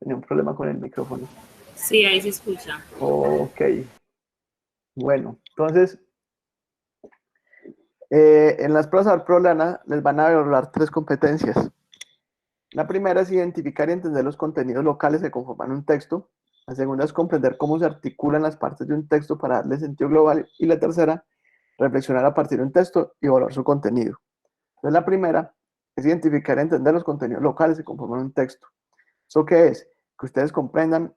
tenía un problema con el micrófono. Sí, ahí se escucha. Ok. Bueno, entonces, en las pruebas ARPROLANA les van a evaluar 3 competencias. La primera es identificar y entender los contenidos locales que conforman un texto. La segunda es comprender cómo se articulan las partes de un texto para darle sentido global. Y la tercera, reflexionar a partir de un texto y evaluar su contenido. Entonces, la primera es identificar y entender los contenidos locales que conforman un texto. ¿Eso qué es? Que ustedes comprendan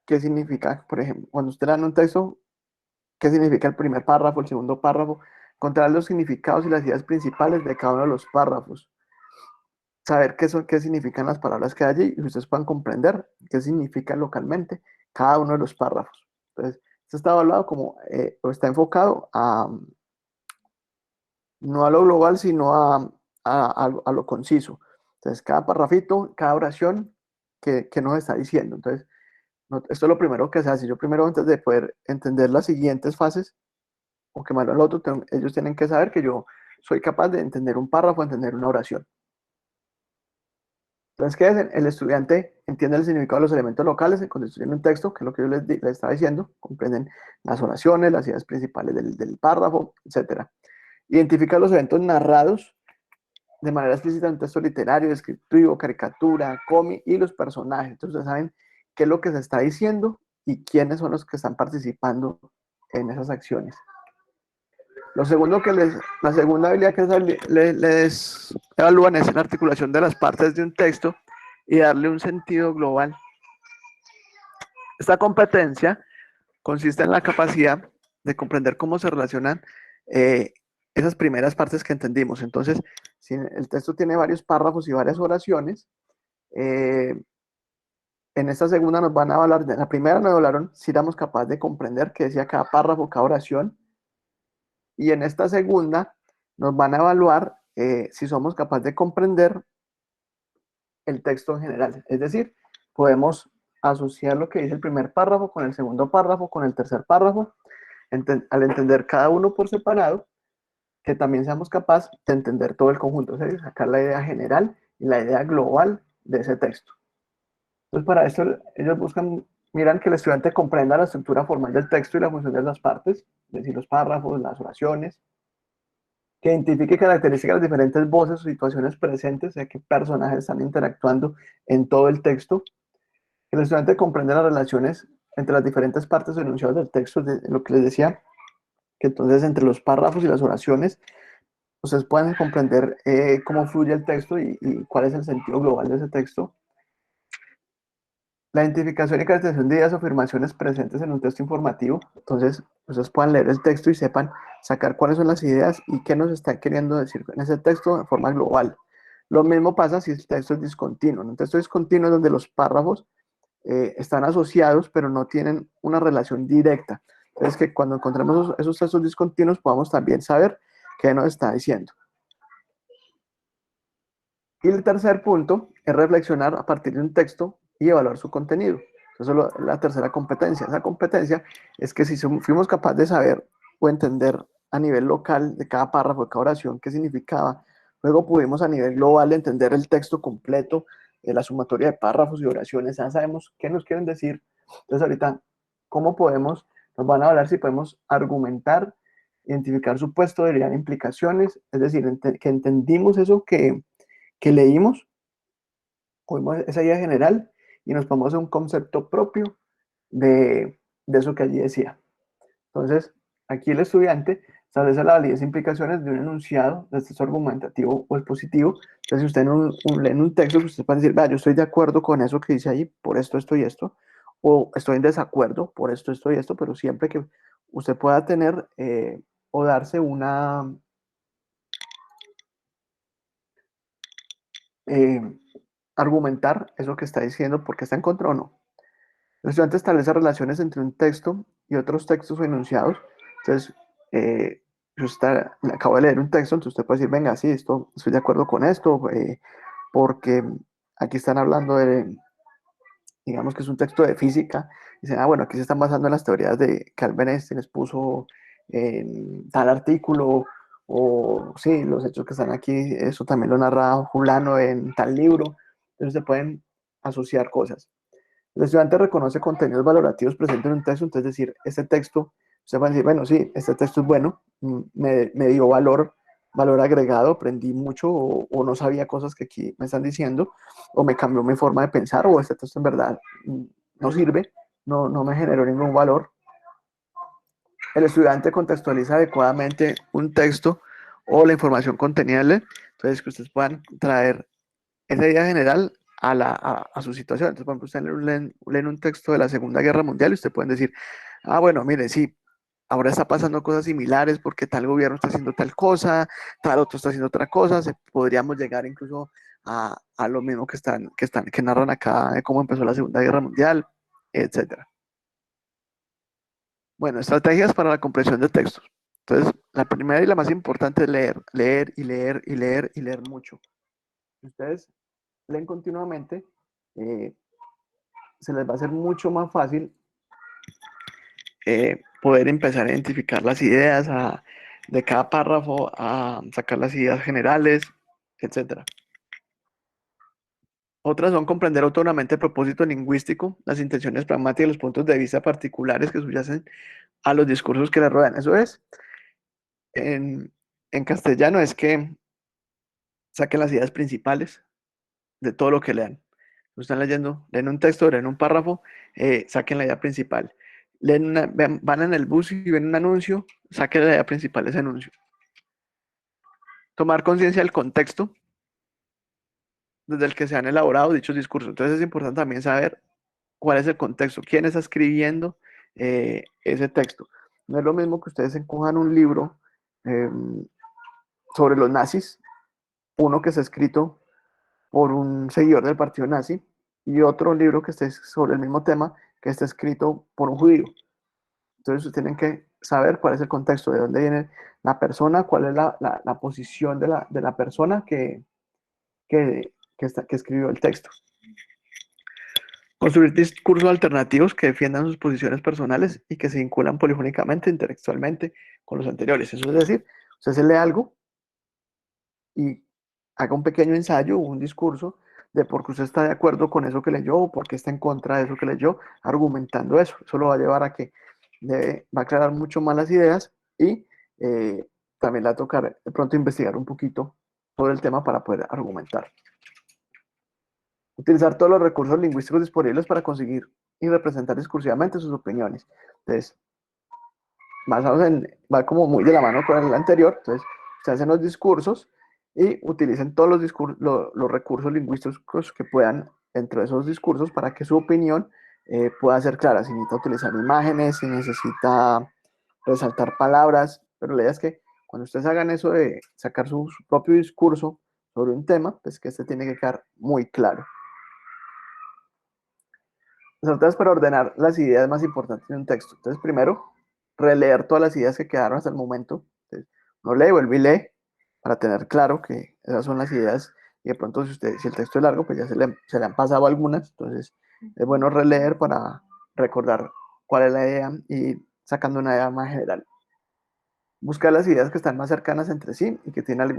qué significa, por ejemplo, cuando ustedes dan un texto, qué significa el primer párrafo, el segundo párrafo, encontrar los significados y las ideas principales de cada uno de los párrafos, saber qué significan las palabras que hay allí y ustedes puedan comprender qué significa localmente cada uno de los párrafos. Entonces, esto está evaluado como, o está enfocado a, no a lo global, sino a lo conciso. Entonces, cada párrafito, cada oración que nos está diciendo. Entonces, esto es lo primero que se hace. Yo primero, antes de poder entender las siguientes fases, o que más al otro, ellos tienen que saber que yo soy capaz de entender un párrafo, entender una oración. Entonces, ¿qué es? El estudiante entiende el significado de los elementos locales cuando estudian un texto, que es lo que yo les estaba diciendo, comprenden las oraciones, las ideas principales del párrafo, etc. Identifica los eventos narrados de manera explícita en un texto literario, descriptivo, caricatura, cómic y los personajes. Entonces, ustedes saben qué es lo que se está diciendo y quiénes son los que están participando en esas acciones. Lo segundo la segunda habilidad que les evalúan es la articulación de las partes de un texto y darle un sentido global. Esta competencia consiste en la capacidad de comprender cómo se relacionan esas primeras partes que entendimos. Entonces, si el texto tiene varios párrafos y varias oraciones, en esta segunda nos van a evaluar, en la primera nos evaluaron si éramos capaces de comprender qué decía cada párrafo, cada oración, y en esta segunda nos van a evaluar si somos capaces de comprender el texto en general. Es decir, podemos asociar lo que dice el primer párrafo con el segundo párrafo, con el tercer párrafo, al entender cada uno por separado, que también seamos capaces de entender todo el conjunto, o sea, sacar la idea general y la idea global de ese texto. Entonces, para esto, ellos miran que el estudiante comprenda la estructura formal del texto y la función de las partes, es decir, los párrafos, las oraciones, que identifique características de las diferentes voces o situaciones presentes, o sea, qué personajes están interactuando en todo el texto, que el estudiante comprenda las relaciones entre las diferentes partes o enunciados del texto, de lo que les decía, que entonces entre los párrafos y las oraciones, ustedes pueden comprender cómo fluye el texto y cuál es el sentido global de ese texto. La identificación y caracterización de ideas o afirmaciones presentes en un texto informativo. Entonces, ustedes puedan leer el texto y sepan sacar cuáles son las ideas y qué nos está queriendo decir en ese texto de forma global. Lo mismo pasa si el texto es discontinuo. Un texto discontinuo es donde los párrafos están asociados, pero no tienen una relación directa. Entonces, que cuando encontremos esos textos discontinuos, podamos también saber qué nos está diciendo. Y el tercer punto es reflexionar a partir de un texto y evaluar su contenido. Entonces, la tercera competencia. Esa competencia es que si fuimos capaces de saber o entender a nivel local de cada párrafo, de cada oración, qué significaba, luego pudimos a nivel global entender el texto completo, la sumatoria de párrafos y oraciones, ya sabemos qué nos quieren decir. Entonces, ahorita, ¿cómo podemos? Nos van a hablar si podemos argumentar, identificar supuesto, deberían implicaciones, es decir, que entendimos eso que leímos, oímos esa idea general y nos ponemos un concepto propio de eso que allí decía. Entonces, aquí el estudiante establece la validez e implicaciones de un enunciado de texto argumentativo o expositivo. Entonces, si usted lee en un texto, usted puede decir, vea, yo estoy de acuerdo con eso que dice ahí, por esto, esto y esto, o estoy en desacuerdo por esto, esto y esto, pero siempre que usted pueda tener o darse una... argumentar eso que está diciendo, porque está en contra o no. El estudiante establece relaciones entre un texto y otros textos o enunciados. Entonces, si usted acaba de leer un texto, entonces usted puede decir, venga, sí, estoy de acuerdo con esto, porque aquí están hablando de, digamos que es un texto de física, y dicen, bueno, aquí se están basando en las teorías que Albert Einstein expuso en tal artículo, o sí, los hechos que están aquí, eso también lo narra Julano en tal libro, entonces se pueden asociar cosas. El estudiante reconoce contenidos valorativos presentes en un texto, entonces decir, este texto, usted va a decir, bueno, sí, este texto es bueno, me dio valor agregado, aprendí mucho o no sabía cosas que aquí me están diciendo, o me cambió mi forma de pensar, o este texto en verdad no sirve, no me generó ningún valor. El estudiante contextualiza adecuadamente un texto o la información contenida en él, entonces que ustedes puedan traer esa idea general a su situación. Entonces, por ejemplo, ustedes leen un texto de la Segunda Guerra Mundial y ustedes pueden decir, ah, bueno, mire, sí, ahora está pasando cosas similares porque tal gobierno está haciendo tal cosa, tal otro está haciendo otra cosa, podríamos llegar incluso a lo mismo que narran acá de cómo empezó la Segunda Guerra Mundial, etcétera. Bueno, estrategias para la comprensión de textos. Entonces, la primera y la más importante es leer, leer y leer y leer y leer mucho. Si ustedes leen continuamente, eh, se les va a hacer mucho más fácil poder empezar a identificar las ideas de cada párrafo, a sacar las ideas generales, etcétera. Otras son comprender autónomamente el propósito lingüístico, las intenciones pragmáticas y los puntos de vista particulares que subyacen a los discursos que le rodean. Eso es, en, en castellano es que saquen las ideas principales de todo lo que lean. Están leyendo, leen un texto, leen un párrafo, saquen la idea principal. Van en el bus y ven un anuncio, saquen la idea principal de ese anuncio. Tomar conciencia del contexto desde el que se han elaborado dichos discursos. Entonces es importante también saber cuál es el contexto, quién está escribiendo ese texto. No es lo mismo que ustedes encojan un libro eh, sobre los nazis, uno que está escrito por un seguidor del partido nazi, y otro libro que esté sobre el mismo tema que está escrito por un judío. Entonces ustedes tienen que saber cuál es el contexto, de dónde viene la persona, cuál es la posición de la persona que escribió el texto. Construir discursos alternativos que defiendan sus posiciones personales y que se vinculan polifónicamente, intelectualmente con los anteriores. Eso es decir, usted se lee algo y haga un pequeño ensayo, un discurso de por qué usted está de acuerdo con eso que leyó o por qué está en contra de eso que leyó, argumentando eso. Eso lo va a llevar a que va a aclarar mucho más las ideas y también le va a tocar de pronto investigar un poquito sobre el tema para poder argumentar. Utilizar todos los recursos lingüísticos disponibles para conseguir y representar discursivamente sus opiniones. Entonces, va como muy de la mano con el anterior. Entonces, se hacen los discursos y utilicen todos los recursos lingüísticos que puedan dentro de esos discursos para que su opinión pueda ser clara. Si necesita utilizar imágenes, si necesita resaltar palabras, pero la idea es que cuando ustedes hagan eso de sacar su propio discurso sobre un tema, pues que este tiene que quedar muy claro. Nosotros para ordenar las ideas más importantes de un texto. Entonces, primero, releer todas las ideas que quedaron hasta el momento. Entonces, no lee, vuelve y lee para tener claro que esas son las ideas. Y de pronto, si el texto es largo, pues ya se le han pasado algunas. Entonces, es bueno releer para recordar cuál es la idea y sacando una idea más general. Buscar las ideas que están más cercanas entre sí y que tienen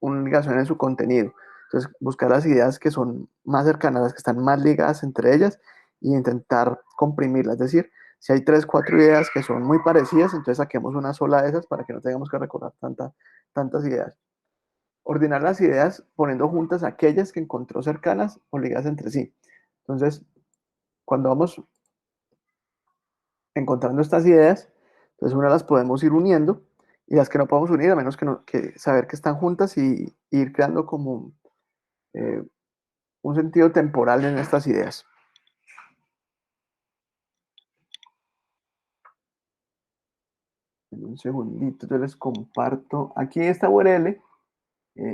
una ligación en su contenido. Entonces, buscar las ideas que son más cercanas, las que están más ligadas entre ellas y intentar comprimirlas. Es decir, si hay tres, cuatro ideas que son muy parecidas, entonces saquemos una sola de esas para que no tengamos que recordar tantas ideas. Ordenar las ideas poniendo juntas aquellas que encontró cercanas o ligadas entre sí. Entonces, cuando vamos encontrando estas ideas, pues una las podemos ir uniendo y las que no podemos unir, a menos que saber que están juntas y ir creando como eh, un sentido temporal en estas ideas. En un segundito, yo les comparto. Aquí esta URL,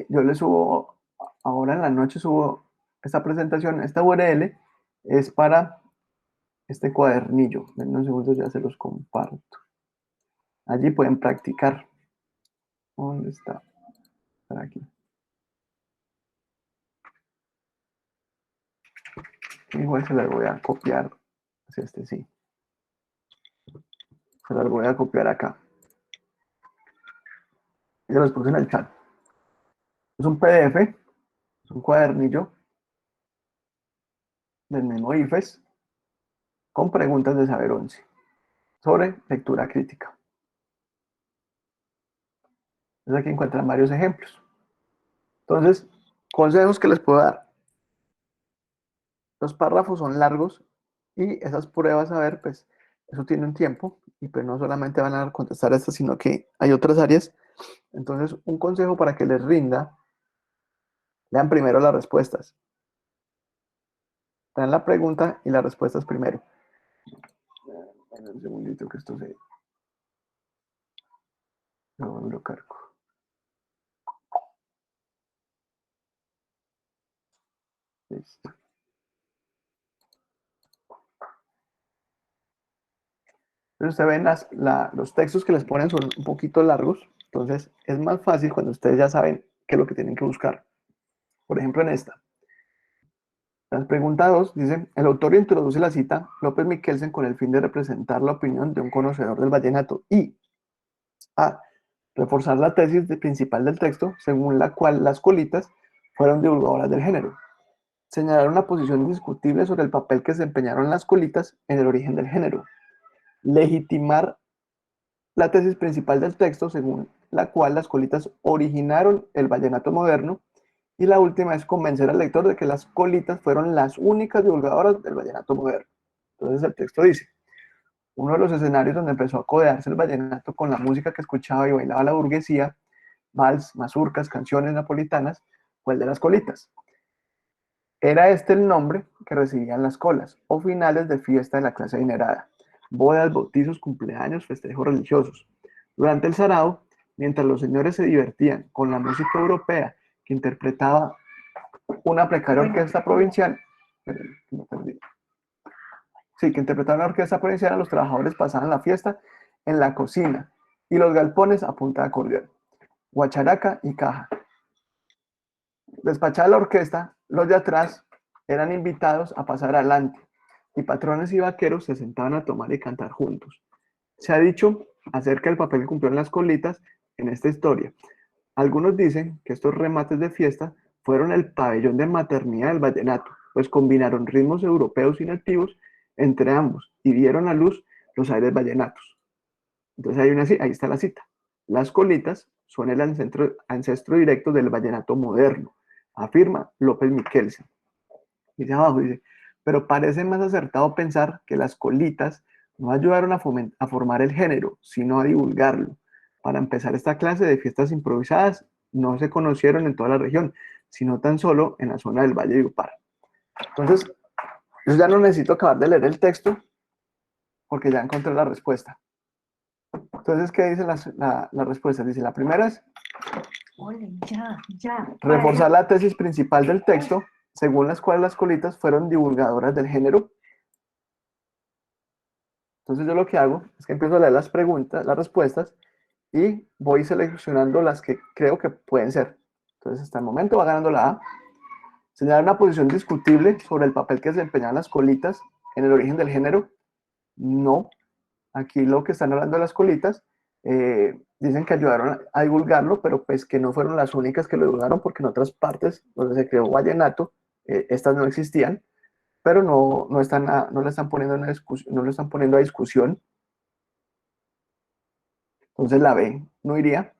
yo les subo, ahora en la noche subo esta presentación. Esta URL es para este cuadernillo. En unos segundos ya se los comparto. Allí pueden practicar. ¿Dónde está? Por aquí. Igual se las voy a copiar. Este sí. Se las voy a copiar acá. Ya los puse en el chat. Es un PDF, es un cuadernillo del mismo IFES con preguntas de saber 11 sobre lectura crítica. Entonces aquí encuentran varios ejemplos. Entonces, consejos que les puedo dar. Los párrafos son largos y esas pruebas, a ver, pues eso tiene un tiempo y pues no solamente van a contestar estas, sino que hay otras áreas. Entonces, un consejo para que les rinda, lean primero las respuestas. Dan la pregunta y las respuestas primero. Un segundito que esto se... No, lo cargo. Listo. Entonces, ustedes ven los textos que les ponen son un poquito largos, entonces es más fácil cuando ustedes ya saben qué es lo que tienen que buscar. Por ejemplo, en esta. Las preguntas 2 dice, el autor introduce la cita López Miquelsen con el fin de representar la opinión de un conocedor del vallenato y a. Reforzar la tesis principal del texto, según la cual las colitas fueron divulgadoras del género. Señalar una posición indiscutible sobre el papel que desempeñaron las colitas en el origen del género. Legitimar la tesis principal del texto, según la cual las colitas originaron el vallenato moderno. Y la última es convencer al lector de que las colitas fueron las únicas divulgadoras del vallenato moderno. Entonces el texto dice, uno de los escenarios donde empezó a codearse el vallenato con la música que escuchaba y bailaba la burguesía, vals, mazurcas, canciones napolitanas, fue el de las colitas. Era este el nombre que recibían las colas, o finales de fiesta de la clase adinerada, bodas, bautizos, cumpleaños, festejos religiosos. Durante el sarao, mientras los señores se divertían con la música europea que interpretaba una precaria orquesta provincial, sí, que interpretaba una orquesta provincial, los trabajadores pasaban la fiesta en la cocina y los galpones a punta de acordeón, guacharaca y caja. Despachada la orquesta, los de atrás eran invitados a pasar adelante y patrones y vaqueros se sentaban a tomar y cantar juntos. Se ha dicho acerca del papel que cumplieron las colitas en esta historia. Algunos dicen que estos remates de fiesta fueron el pabellón de maternidad del vallenato, pues combinaron ritmos europeos y nativos entre ambos y dieron a luz los aires vallenatos. Entonces ahí está la cita. Las colitas son el ancestro directo del vallenato moderno, afirma López Miquelsen. Dice abajo, dice, pero parece más acertado pensar que las colitas no ayudaron a formar el género, sino a divulgarlo. Para empezar, esta clase de fiestas improvisadas no se conocieron en toda la región, sino tan solo en la zona del Valle de Upar. Entonces, yo ya no necesito acabar de leer el texto porque ya encontré la respuesta. Entonces, ¿qué dice la respuesta? Dice, la primera es reforzar la tesis principal del texto, según las cuales las colitas fueron divulgadoras del género. Entonces yo lo que hago es que empiezo a leer las preguntas, las respuestas, y voy seleccionando las que creo que pueden ser. Entonces hasta el momento va ganando la A. Señalar una posición discutible sobre el papel que desempeñaban las colitas en el origen del género. No. Aquí lo que están hablando de las colitas, dicen que ayudaron a divulgarlo, pero pues que no fueron las únicas que lo divulgaron, porque en otras partes donde se creó vallenato, estas no existían, pero no lo están poniendo no lo están poniendo a discusión. Entonces la B no iría.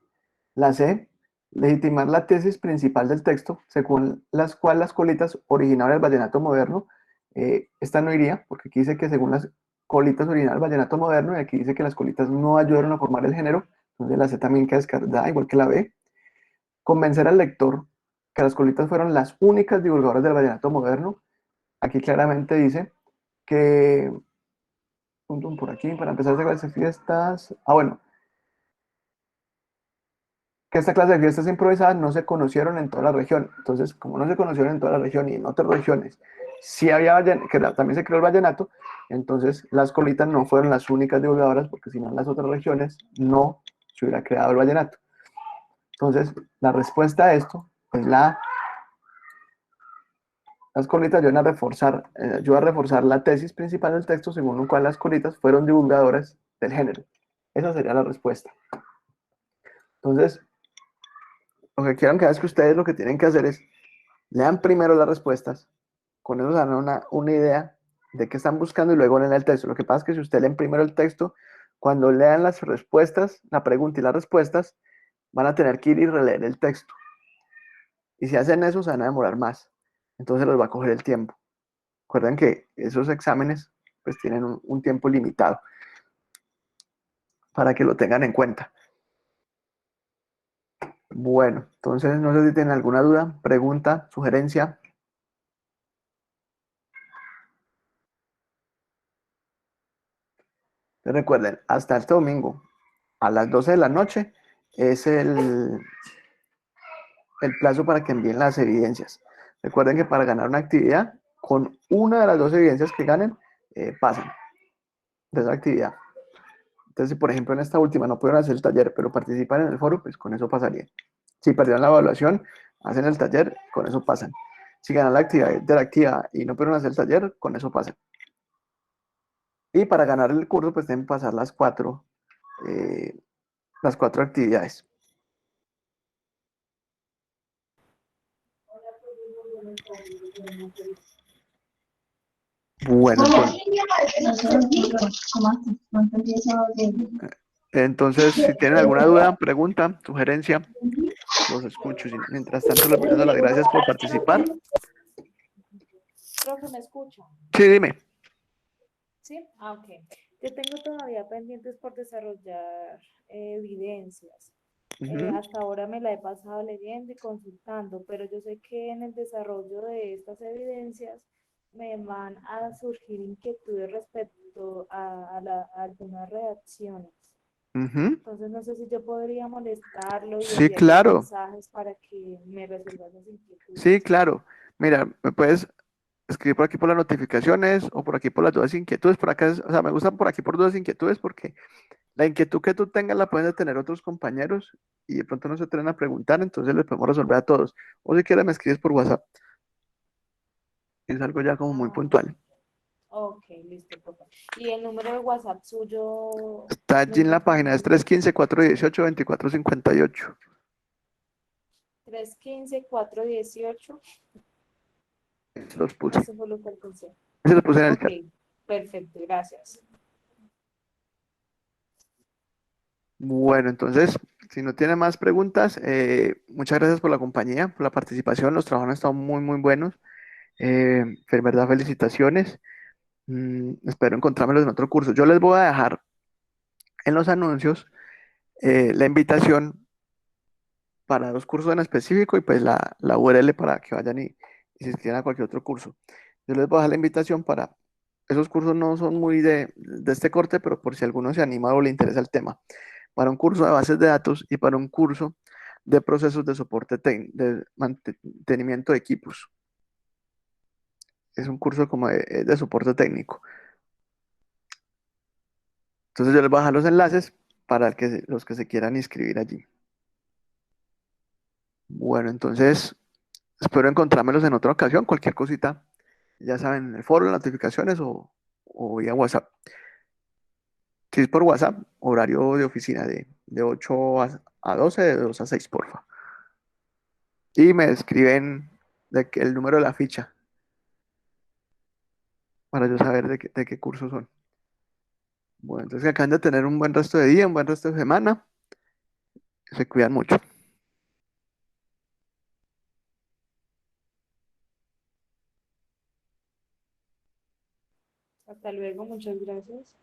La C, legitimar la tesis principal del texto, según las cuales las colitas originaron el vallenato moderno. Esta no iría, porque aquí dice que según las colitas originaron el vallenato moderno, y aquí dice que las colitas no ayudaron a formar el género. Entonces la C también queda descartada, igual que la B. Convencer al lector que las colitas fueron las únicas divulgadoras del vallenato moderno. Aquí claramente dice que, por aquí, para empezar a hacer fiestas, bueno, que esta clase de fiestas improvisadas no se conocieron en toda la región. Entonces, como no se conocieron en toda la región y en otras regiones, sí había que también se creó el vallenato, entonces las colitas no fueron las únicas divulgadoras, porque si no en las otras regiones no se hubiera creado el vallenato. Entonces, la respuesta a esto es las colitas ayudan a reforzar la tesis principal del texto, según lo cual las colitas fueron divulgadoras del género. Esa sería la respuesta. Entonces, lo que quiero que ustedes lo que tienen que hacer es lean primero las respuestas Con eso se dan una idea de qué están buscando y luego leen el texto. Lo que pasa es que si usted leen primero el texto, cuando lean las respuestas, la pregunta y las respuestas, van a tener que ir y releer el texto. Y si hacen eso, se van a demorar más. Entonces les va a coger el tiempo. Recuerden que esos exámenes pues tienen un tiempo limitado para que lo tengan en cuenta. Bueno, entonces no sé si tienen alguna duda, pregunta, sugerencia. Recuerden, hasta este domingo a las 12 de la noche es el plazo para que envíen las evidencias. Recuerden que para ganar una actividad, con una de las dos evidencias que ganen, pasan de esa actividad. Entonces, si por ejemplo en esta última no pudieron hacer el taller, pero participan en el foro, pues con eso pasaría. Si perdieron la evaluación, hacen el taller, con eso pasan. Si ganan la actividad interactiva y no pudieron hacer el taller, con eso pasan. Y para ganar el curso, pues deben pasar eh, las cuatro actividades. Bueno, entonces, si tienen alguna duda, pregunta, sugerencia, los escucho. Mientras tanto, les voy dando las gracias por participar. Profe, ¿me escucha? Sí, dime. ¿Sí? Ah, ok. Yo tengo todavía pendientes por desarrollar evidencias. Hasta ahora me la he pasado leyendo y consultando, pero yo sé que en el desarrollo de estas evidencias me van a surgir inquietudes respecto a algunas redacciones. Entonces no sé si yo podría molestarlo y Sí, enviarle claro. mensajes para que me resuelva esas Sí, inquietudes. claro. Mira, me puedes escribir por aquí por las notificaciones o por aquí por las dudas e inquietudes. Por acá, o sea, me gustan por aquí por dudas e inquietudes porque la inquietud que tú tengas la pueden tener otros compañeros y de pronto no se atreven a preguntar, entonces les podemos resolver a todos. O si quieres me escribes por WhatsApp. Es algo ya como muy Ah, puntual. ok, listo, profe. ¿Y el número de WhatsApp suyo Está lo allí en la página, es identifico? 315-418-2458. 315-418. Los puse. Eso fue lo que alcancé. Se los puse en el Ok, chat. perfecto, gracias. Bueno, entonces, si no tiene más preguntas, muchas gracias por la compañía, por la participación. Los trabajos han estado muy, muy buenos. De verdad, felicitaciones. Espero encontrármelos en otro curso. Yo les voy a dejar en los anuncios la invitación para dos cursos en específico y pues la URL para que vayan y se inscriban a cualquier otro curso. Yo les voy a dejar la invitación para esos cursos, no son muy de este corte, pero por si alguno se anima o le interesa el tema, para un curso de bases de datos y para un curso de procesos de soporte de mantenimiento de equipos. Es un curso como de soporte técnico. Entonces yo les voy a dejar los enlaces para los que se quieran inscribir allí. Bueno, entonces espero encontrármelos en otra ocasión. Cualquier cosita, ya saben, en el foro, en las notificaciones o vía WhatsApp. Si es por WhatsApp, horario de oficina de 8 a 12, de 2 a 6, porfa. Y me escriben el número de la ficha para yo saber de qué cursos son. Bueno, entonces que acaban de tener un buen resto de día, un buen resto de semana. Se cuidan mucho. Hasta luego, muchas gracias.